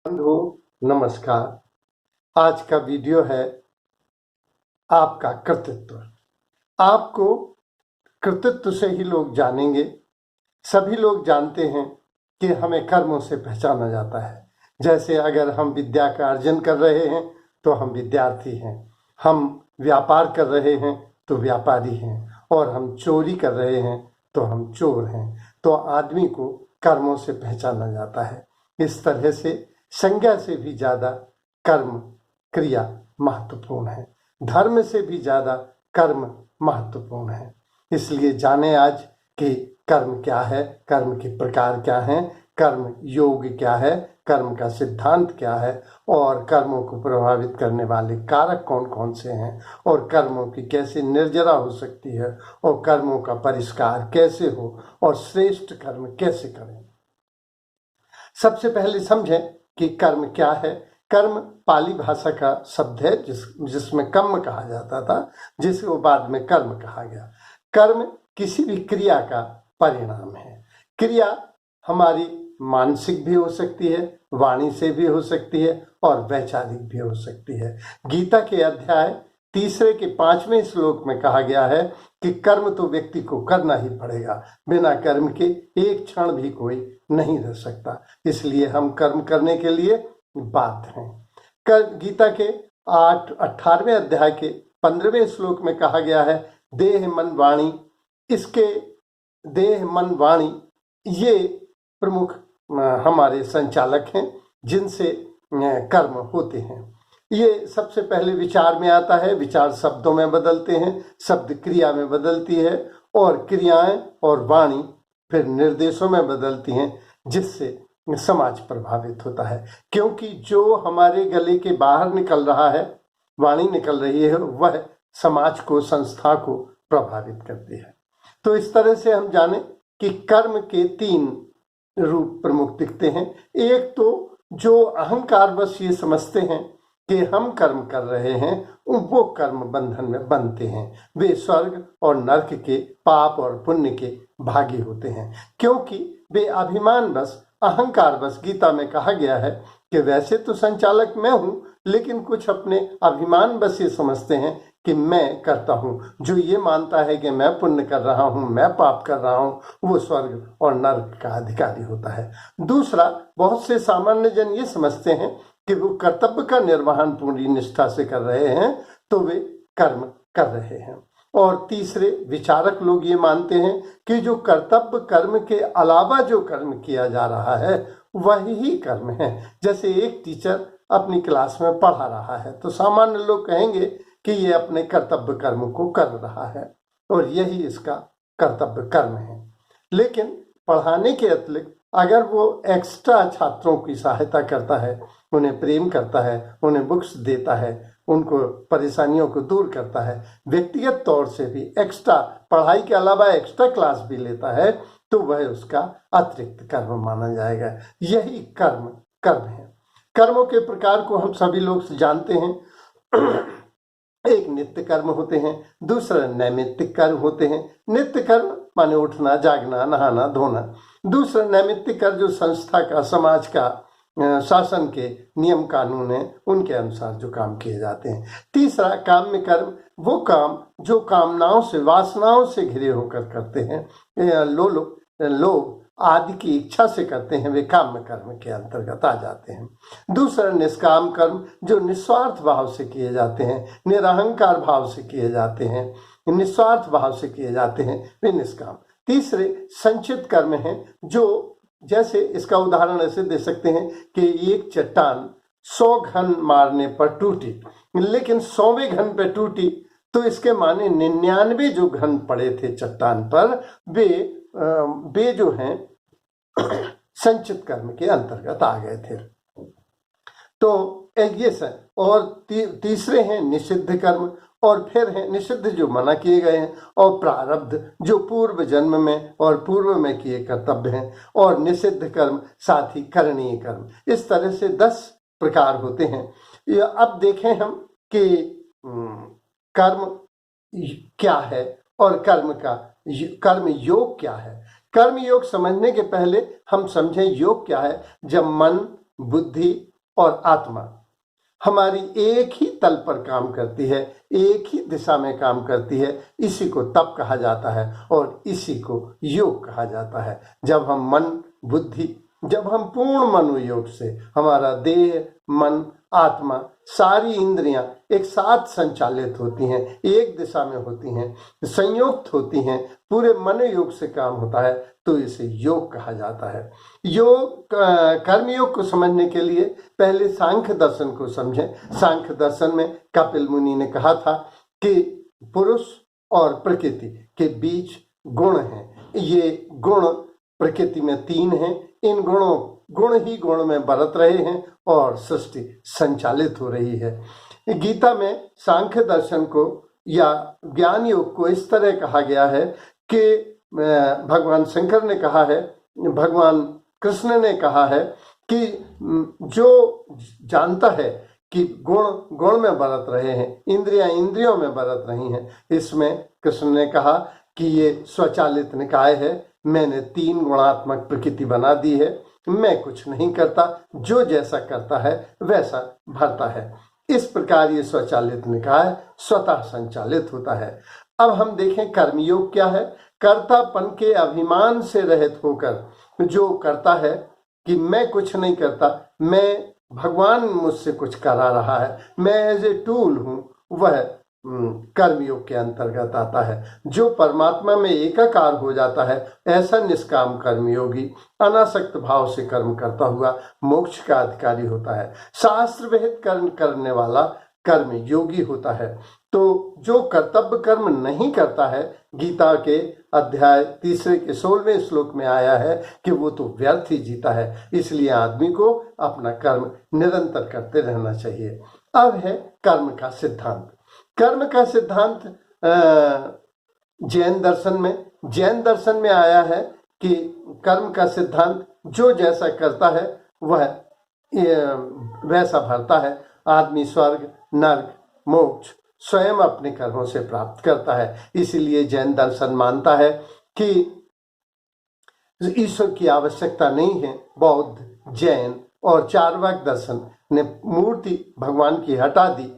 बंधु नमस्कार। आज का वीडियो है आपका कर्तृत्व। आपको कर्तृत्व से ही लोग जानेंगे। सभी लोग जानते हैं कि हमें कर्मों से पहचाना जाता है। जैसे अगर हम विद्या का अर्जन कर रहे हैं तो हम विद्यार्थी हैं, हम व्यापार कर रहे हैं तो व्यापारी हैं, और हम चोरी कर रहे हैं तो हम चोर हैं। तो आदमी को कर्मों से पहचाना जाता है। इस तरह से संज्ञा से भी ज्यादा कर्म क्रिया महत्वपूर्ण है, धर्म से भी ज्यादा कर्म महत्वपूर्ण है। इसलिए जाने आज कि कर्म क्या है, कर्म के प्रकार क्या हैं, कर्म योग क्या है, कर्म का सिद्धांत क्या है, और कर्मों को प्रभावित करने वाले कारक कौन कौन से हैं, और कर्मों की कैसे निर्जरा हो सकती है, और कर्मों का परिष्कार कैसे हो, और श्रेष्ठ कर्म कैसे करें। सबसे पहले समझें कि कर्म क्या है। कर्म पाली भाषा का शब्द है जिसमें कर्म कहा जाता था, जिसको बाद में कर्म कहा गया। कर्म किसी भी क्रिया का परिणाम है। क्रिया हमारी मानसिक भी हो सकती है, वाणी से भी हो सकती है, और वैचारिक भी हो सकती है। गीता के अध्याय 3 के 5वें श्लोक में कहा गया है कि कर्म तो व्यक्ति को करना ही पड़ेगा, बिना कर्म के एक क्षण भी कोई नहीं रह सकता। इसलिए हम कर्म करने के लिए बाध्य हैं। गीता के 18वें अध्याय के 15वें श्लोक में कहा गया है, देह मन वाणी, इसके देह मन वाणी ये प्रमुख हमारे संचालक हैं जिनसे कर्म होते हैं। ये सबसे पहले विचार में आता है, विचार शब्दों में बदलते हैं, शब्द क्रिया में बदलती है, और क्रियाएं और वाणी फिर निर्देशों में बदलती हैं, जिससे समाज प्रभावित होता है। क्योंकि जो हमारे गले के बाहर निकल रहा है, वाणी निकल रही है, वह समाज को, संस्था को प्रभावित करती है। तो इस तरह से हम जाने कि कर्म के 3 रूप प्रमुख दिखते हैं। एक तो जो अहंकारवश ये समझते हैं कि हम कर्म कर रहे हैं, वो कर्म बंधन में बनते हैं। वे स्वर्ग और नरक के, पाप और पुण्य के भागी होते हैं, क्योंकि वे अभिमान बस, अहंकार बस। गीता में कहा गया है कि वैसे तो संचालक मैं हूं, लेकिन कुछ अपने अभिमान बस ये समझते हैं कि मैं करता हूं। जो ये मानता है कि मैं पुण्य कर रहा हूं, मैं पाप कर रहा हूं, वो स्वर्ग और नरक का अधिकारी होता है। दूसरा, बहुत से सामान्य जन ये समझते हैं कि वो कर्तव्य का निर्वहन पूरी निष्ठा से कर रहे हैं, तो वे कर्म कर रहे हैं। और तीसरे, विचारक लोग ये मानते हैं कि जो कर्तव्य कर्म के अलावा जो कर्म किया जा रहा है वही ही कर्म है। जैसे एक टीचर अपनी क्लास में पढ़ा रहा है, तो सामान्य लोग कहेंगे कि ये अपने कर्तव्य कर्म को कर रहा है, और यही इसका कर्तव्य कर्म है। लेकिन पढ़ाने के अतिरिक्त अगर वो एक्स्ट्रा छात्रों की सहायता करता है, उन्हें प्रेम करता है, उन्हें बुक्स देता है, उनको परेशानियों को दूर करता है, व्यक्तिगत तौर से भी एक्स्ट्रा, पढ़ाई के अलावा एक्स्ट्रा क्लास भी लेता है, तो वह उसका अतिरिक्त कर्म माना जाएगा। यही कर्म है। कर्मों के प्रकार को हम सभी लोग जानते हैं। एक नित्य कर्म होते हैं, दूसरा नैमित्तिक कर्म होते हैं। नित्य कर्म माने उठना, जागना, नहाना, धोना। दूसरा नैमित्तिक कर्म जो संस्था का, समाज का, शासन के नियम कानून है, उनके अनुसार जो काम किए जाते हैं। तीसरा काम्य कर्म, वो काम जो कामनाओं से, वासनाओं से घिरे होकर करते हैं, लोग आदि की इच्छा से करते हैं, वे काम्य कर्म के अंतर्गत आ जाते हैं। दूसरा निष्काम कर्म, जो निस्वार्थ भाव से किए जाते हैं, निरहंकार भाव से किए जाते हैं, निस्वार्थ भाव से किए जाते हैं, वे निष्काम। तीसरे संचित कर्म हैं, जो जैसे इसका उदाहरण ऐसे दे सकते हैं कि एक चट्टान 100 घन मारने पर टूटी, लेकिन 100वें घन पर टूटी, तो इसके माने 99 जो घन पड़े थे चट्टान पर, वे जो हैं संचित कर्म के अंतर्गत आ गए थे। तो ये सर, और तीसरे हैं निषिद्ध कर्म, और फिर है निषिद्ध जो मना किए गए हैं, और प्रारब्ध जो पूर्व जन्म में और पूर्व में किए कर्तव्य हैं, और निषिद्ध कर्म साथ ही करणीय कर्म। इस तरह से 10 प्रकार होते हैं। अब देखें हम कि कर्म क्या है और कर्म योग क्या है। कर्म योग समझने के पहले हम समझें योग क्या है। जब मन, बुद्धि और आत्मा हमारी एक ही तल पर काम करती है, एक ही दिशा में काम करती है। इसी को तप कहा जाता है और इसी को योग कहा जाता है। जब हम जब हम पूर्ण मनोयोग से हमारा देह, मन, आत्मा, सारी इंद्रियां एक साथ संचालित होती हैं, एक दिशा में होती हैं, संयुक्त होती हैं, पूरे मनोयोग से काम होता है, तो इसे योग कहा जाता है। योग कर्मयोग को समझने के लिए पहले सांख्य दर्शन को समझें। सांख्य दर्शन में कपिल मुनि ने कहा था कि पुरुष और प्रकृति के बीच गुण हैं। ये गुण प्रकृति में 3 हैं। इन गुण ही गुण में बरत रहे हैं और सृष्टि संचालित हो रही है। गीता में सांख्य दर्शन को या ज्ञान योग को इस तरह कहा गया है कि भगवान शंकर ने कहा है, भगवान कृष्ण ने कहा है कि जो जानता है कि गुण गुण में बरत रहे हैं, इंद्रियां इंद्रियों में बरत रही हैं। इसमें कृष्ण ने कहा कि ये स्वचालित निकाय है, मैंने 3 गुणात्मक प्रकृति बना दी है, मैं कुछ नहीं करता, जो जैसा करता है वैसा भरता है। इस प्रकार ये स्वचालित निकाय स्वतः संचालित होता है। अब हम देखें कर्मयोग क्या है। कर्तापन के अभिमान से रहित होकर जो करता है कि मैं कुछ नहीं करता, मैं भगवान मुझसे कुछ करा रहा है, मैं एज ए टूल हूं, वह कर्मयोग के अंतर्गत आता है। जो परमात्मा में एकाकार हो जाता है, ऐसा निष्काम कर्मयोगी अनासक्त भाव से कर्म करता हुआ मोक्ष का अधिकारी होता है। शास्त्र विहित कर्म करने वाला कर्म योगी होता है। तो जो कर्तव्य कर्म नहीं करता है, गीता के अध्याय 3 के 16वें श्लोक में आया है कि वो तो व्यर्थ ही जीता है। इसलिए आदमी को अपना कर्म निरंतर करते रहना चाहिए। अब है कर्म का सिद्धांत। कर्म का सिद्धांत जैन दर्शन में आया है कि कर्म का सिद्धांत जो जैसा करता है वह वैसा भरता है। आदमी स्वर्ग, नर्क, मोक्ष स्वयं अपने कर्मों से प्राप्त करता है। इसीलिए जैन दर्शन मानता है कि ईश्वर की आवश्यकता नहीं है। बौद्ध, जैन और चार्वाक दर्शन ने मूर्ति भगवान की हटा दी,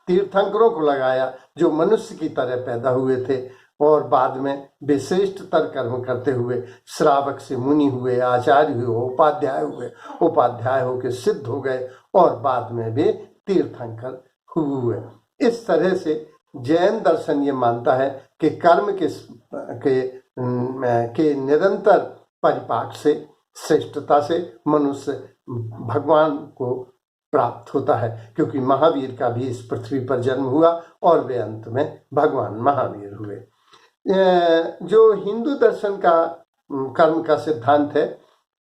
तीर्थंकरों को लगाया जो मनुष्य की तरह पैदा हुए थे और बाद में वे श्रेष्ठतर कर्म करते हुए श्रावक से मुनि हुए, आचार्य हुए, उपाध्याय होकर सिद्ध हो गए और बाद में वे तीर्थंकर हुए। इस तरह से जैन दर्शन ये मानता है कि कर्म के निरंतर परिपाक से, श्रेष्ठता से मनुष्य भगवान को प्राप्त होता है, क्योंकि महावीर का भी इस पृथ्वी पर जन्म हुआ और वे अंत में भगवान महावीर हुए। जो हिंदू दर्शन का कर्म का सिद्धांत है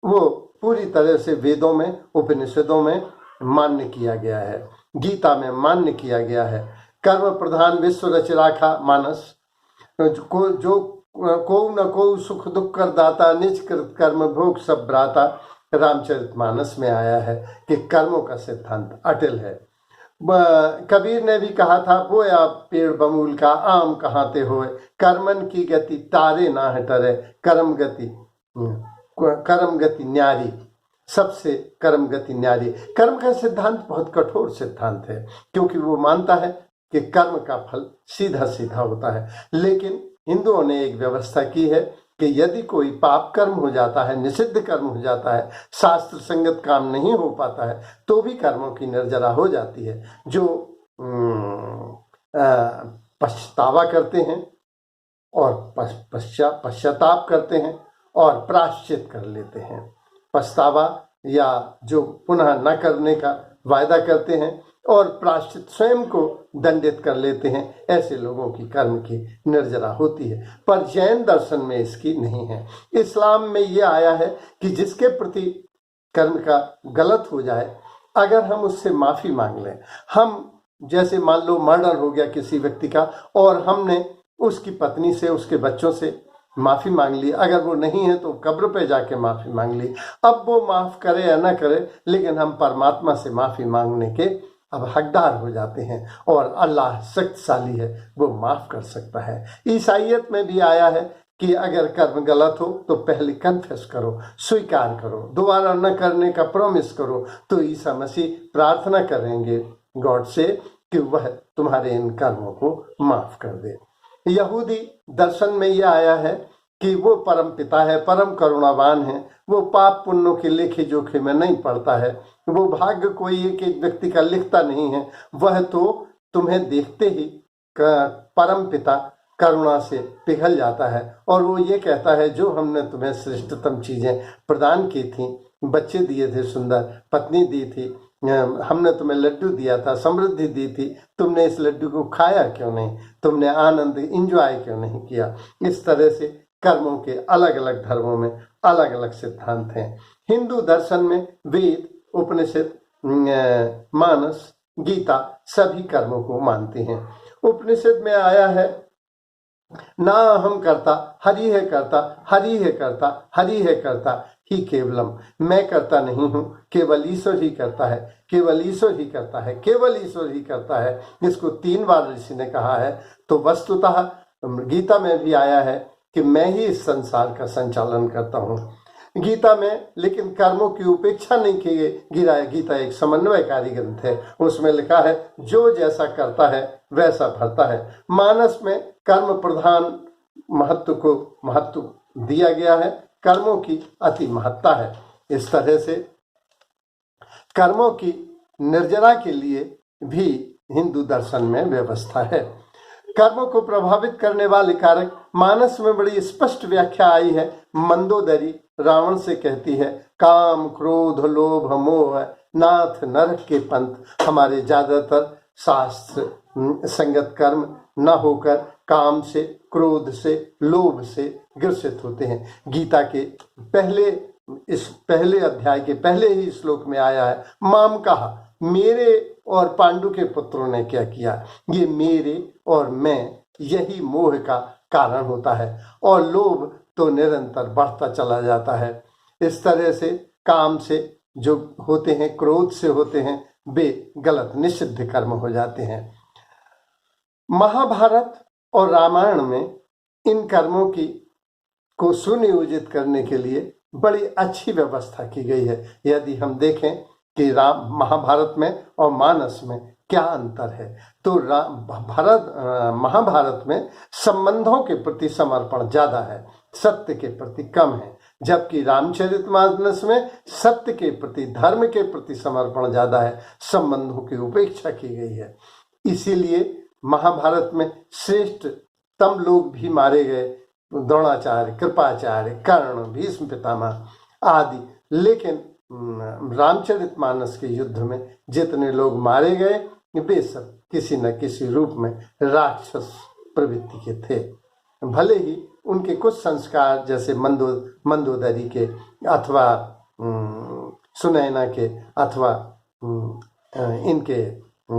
वो पूरी तरह से वेदों में, उपनिषदों में मान्य किया गया है, गीता में मान्य किया गया है। कर्म प्रधान विश्व रच राखा मानस, जो को न को सुख दुख कर दाता, निज कृत कर्म भोग सब भ्राता, रामचरितमानस में आया है कि कर्मों का सिद्धांत अटल है। कबीर ने भी कहा था, बोया पेड़ बमूल का आम कहाते होए, कर्मन की गति तारे ना हटरे, कर्म गति न्यारी, सबसे कर्म गति न्यारी। कर्म का सिद्धांत बहुत कठोर सिद्धांत है, क्योंकि वो मानता है कि कर्म का फल सीधा सीधा होता है। लेकिन हिंदुओं ने एक व्यवस्था की है कि यदि कोई पाप कर्म हो जाता है, निषिद्ध कर्म हो जाता है, शास्त्र संगत काम नहीं हो पाता है, तो भी कर्मों की निर्जरा हो जाती है। जो पछतावा करते हैं और पश्चाताप करते हैं और प्रायश्चित कर लेते हैं। पछतावा या जो पुनः न करने का वायदा करते हैं और प्रायश्चित स्वयं को दंडित कर लेते हैं, ऐसे लोगों की कर्म की निर्जरा होती है। पर जैन दर्शन में इसकी नहीं है। इस्लाम में यह आया है कि जिसके प्रति कर्म का गलत हो जाए, अगर हम उससे माफी मांग लें, हम जैसे मान लो मर्डर हो गया किसी व्यक्ति का और हमने उसकी पत्नी से, उसके बच्चों से माफी मांग ली, अगर वो नहीं है तो कब्र पे जाके माफी मांग ली। अब वो माफ करे या ना करे, लेकिन हम परमात्मा से माफी मांगने के अब हकदार हो जाते हैं और अल्लाह शक्तिशाली है, वो माफ कर सकता है। ईसाइयत में भी आया है कि अगर कर्म गलत हो तो पहले कन्फेस करो, स्वीकार करो, दोबारा न करने का प्रॉमिस करो। तो ईसा मसीह प्रार्थना करेंगे गॉड से कि वह तुम्हारे इन कर्मों को माफ कर दे। यहूदी दर्शन में यह आया है कि वो परम पिता है, परम करुणावान है, वो पाप पुण्यों के लेखे जोखे में नहीं पड़ता है, वो भाग्य कोई एक एक व्यक्ति का लिखता नहीं है, वह तो तुम्हें देखते ही परम पिता करुणा से पिघल जाता है और वो ये कहता है जो हमने तुम्हें श्रेष्ठतम चीजें प्रदान की थी, बच्चे दिए थे, सुंदर पत्नी दी थी, हमने तुम्हें लड्डू दिया था, समृद्धि दी थी, तुमने इस लड्डू को खाया क्यों नहीं, तुमने आनंद इंजॉय क्यों नहीं किया। इस तरह से कर्मों के अलग अलग धर्मों में अलग अलग सिद्धांत हैं। हिंदू दर्शन में वेद, उपनिषद, मानस, गीता सभी कर्मों को मानते हैं। उपनिषद में आया है ना हम करता, हरि है करता, हरि है करता, हरि है करता ही केवलम, मैं करता नहीं हूँ, केवल ईश्वर ही करता है, केवल ईश्वर ही करता है, केवल ईश्वर ही करता है। इसको 3 बार ऋषि ने कहा है। तो वस्तुतः गीता में भी आया है कि मैं ही इस संसार का संचालन करता हूँ। गीता में लेकिन कर्मों की उपेक्षा नहीं की गिरा है। गीता एक समन्वयकारी ग्रंथ है, उसमें लिखा है जो जैसा करता है वैसा भरता है। मानस में कर्म प्रधान महत्व को महत्व दिया गया है, कर्मों की अति महत्ता है। इस तरह से कर्मों की निर्जरा के लिए भी हिंदू दर्शन में व्यवस्था है। कर्मों को प्रभावित करने वाले कारक मानस में बड़ी स्पष्ट व्याख्या आई है। मंदोदरी रावण से कहती है, काम, क्रोध, लोभ, मोह नाथ नरक के पंथ। हमारे ज्यादातर शास्त्र संगत कर्म न होकर काम से, क्रोध से, लोभ से ग्रसित होते हैं। गीता के पहले अध्याय के पहले ही श्लोक में आया है, माम कहा, मेरे और पांडु के पुत्रों ने क्या किया। ये मेरे और मैं यही मोह का कारण होता है और लोभ तो निरंतर बढ़ता चला जाता है। इस तरह से काम से जो होते हैं, क्रोध से होते हैं, वे गलत निषिद्ध कर्म हो जाते हैं। महाभारत और रामायण में इन कर्मों को सुनियोजित करने के लिए बड़ी अच्छी व्यवस्था की गई है। यदि हम देखें कि महाभारत में और मानस में क्या अंतर है, तो महाभारत में संबंधों के प्रति समर्पण ज्यादा है, सत्य के प्रति कम है, जबकि रामचरितमानस में सत्य के प्रति, धर्म के प्रति समर्पण ज्यादा है, संबंधों की उपेक्षा की गई है। इसीलिए महाभारत में श्रेष्ठतम लोग भी मारे गए, द्रोणाचार्य, कृपाचार्य, कर्ण, भीष्म पितामह आदि। लेकिन रामचरितमानस के युद्ध में जितने लोग मारे गए वे सब किसी न किसी रूप में राक्षस प्रवृत्ति के थे। भले ही उनके कुछ संस्कार जैसे मंदोदरी के अथवा सुनैना के अथवा इनके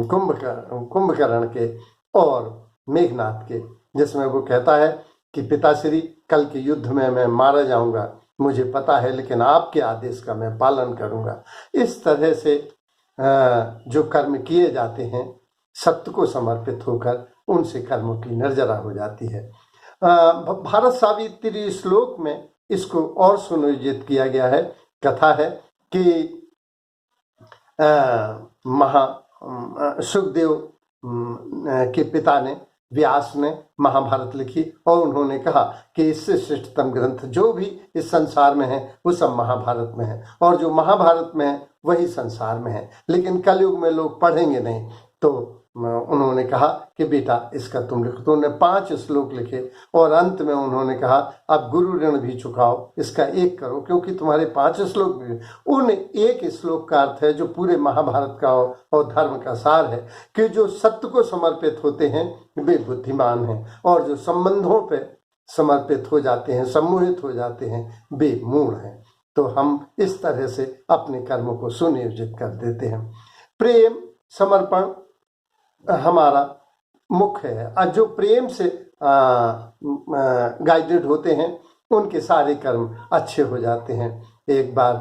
कुंभकर्ण के और मेघनाथ के, जिसमें वो कहता है कि पिताश्री कल के युद्ध में मैं मारा जाऊंगा, मुझे पता है, लेकिन आपके आदेश का मैं पालन करूंगा। इस तरह से जो कर्म किए जाते हैं सत्य को समर्पित होकर, उनसे कर्मों की निर्जरा हो जाती है। भारत सावित्री श्लोक में इसको और सुनियोजित किया गया है। कथा है कि सुखदेव के पिता ने, व्यास ने महाभारत लिखी और उन्होंने कहा कि इससे श्रेष्ठतम ग्रंथ जो भी इस संसार में है वो सब महाभारत में है, और जो महाभारत में है वही संसार में है, लेकिन कलयुग में लोग पढ़ेंगे नहीं। तो उन्होंने कहा कि बेटा इसका तुम लिखो। तो उन्होंने 5 श्लोक लिखे और अंत में उन्होंने कहा अब गुरु ऋण भी चुकाओ, इसका 1 करो, क्योंकि तुम्हारे 5 श्लोक भी उन 1 श्लोक का अर्थ है जो पूरे महाभारत का और धर्म का सार है कि जो सत्य को समर्पित होते हैं वे बुद्धिमान हैं, और जो संबंधों पे समर्पित हो जाते हैं, सम्मोहित हो जाते हैं, वे मूढ़ हैं। तो हम इस तरह से अपने कर्मों को सुनियोजित कर देते हैं। प्रेम समर्पण हमारा मुख्य है, और जो प्रेम से गाइडेड होते हैं उनके सारे कर्म अच्छे हो जाते हैं। एक बार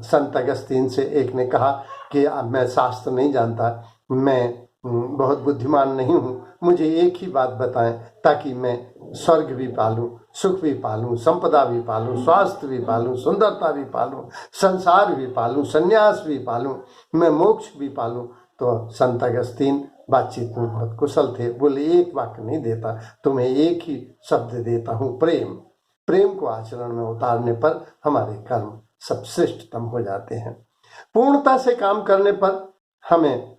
संत अगस्तीन से एक ने कहा कि अब मैं शास्त्र नहीं जानता, मैं बहुत बुद्धिमान नहीं हूँ, मुझे एक ही बात बताएं ताकि मैं स्वर्ग भी पालूं, सुख भी पालूं, संपदा भी पालूं, स्वास्थ्य भी पालूं, सुंदरता भी पालूं, संसार भी पालूं, संन्यास भी पालूं, मैं मोक्ष भी पालूं। तो संत अगस्तीन बातचीत में बहुत कुशल थे, बोले एक वाक्य नहीं देता, तुम्हें एक ही शब्द देता हूँ, प्रेम। प्रेम को आचरण में उतारने पर हमारे कर्म सब श्रेष्ठतम हो जाते हैं। पूर्णता से काम करने पर हमें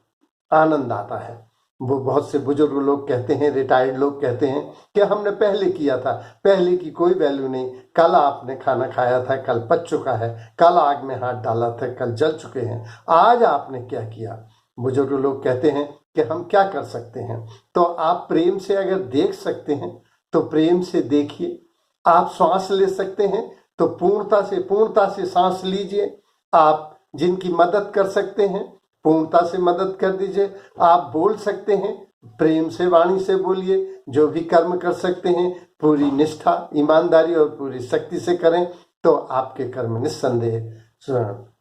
आनंद आता है। वो बहुत से बुजुर्ग लोग कहते हैं, रिटायर्ड लोग कहते हैं कि हमने पहले किया था, पहले की कोई वैल्यू नहीं, कल आपने खाना खाया था, कल पच चुका है, कल आग में हाथ डाला था, कल जल चुके हैं, आज आपने क्या किया। बुजुर्ग लोग कहते हैं कि हम क्या कर सकते हैं। तो आप प्रेम से अगर देख सकते हैं तो प्रेम से देखिए। आप श्वास ले सकते हैं तो पूर्णता से सांस लीजिए। आप जिनकी मदद कर सकते हैं पूर्णता से मदद कर दीजिए। आप बोल सकते हैं, प्रेम से वाणी से बोलिए। जो भी कर्म कर सकते हैं पूरी निष्ठा, ईमानदारी और पूरी शक्ति से करें तो आपके कर्म निस्संदेह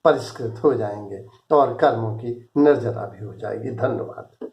परिष्कृत हो जाएंगे और कर्मों की निर्जरा भी हो जाएगी। धन्यवाद।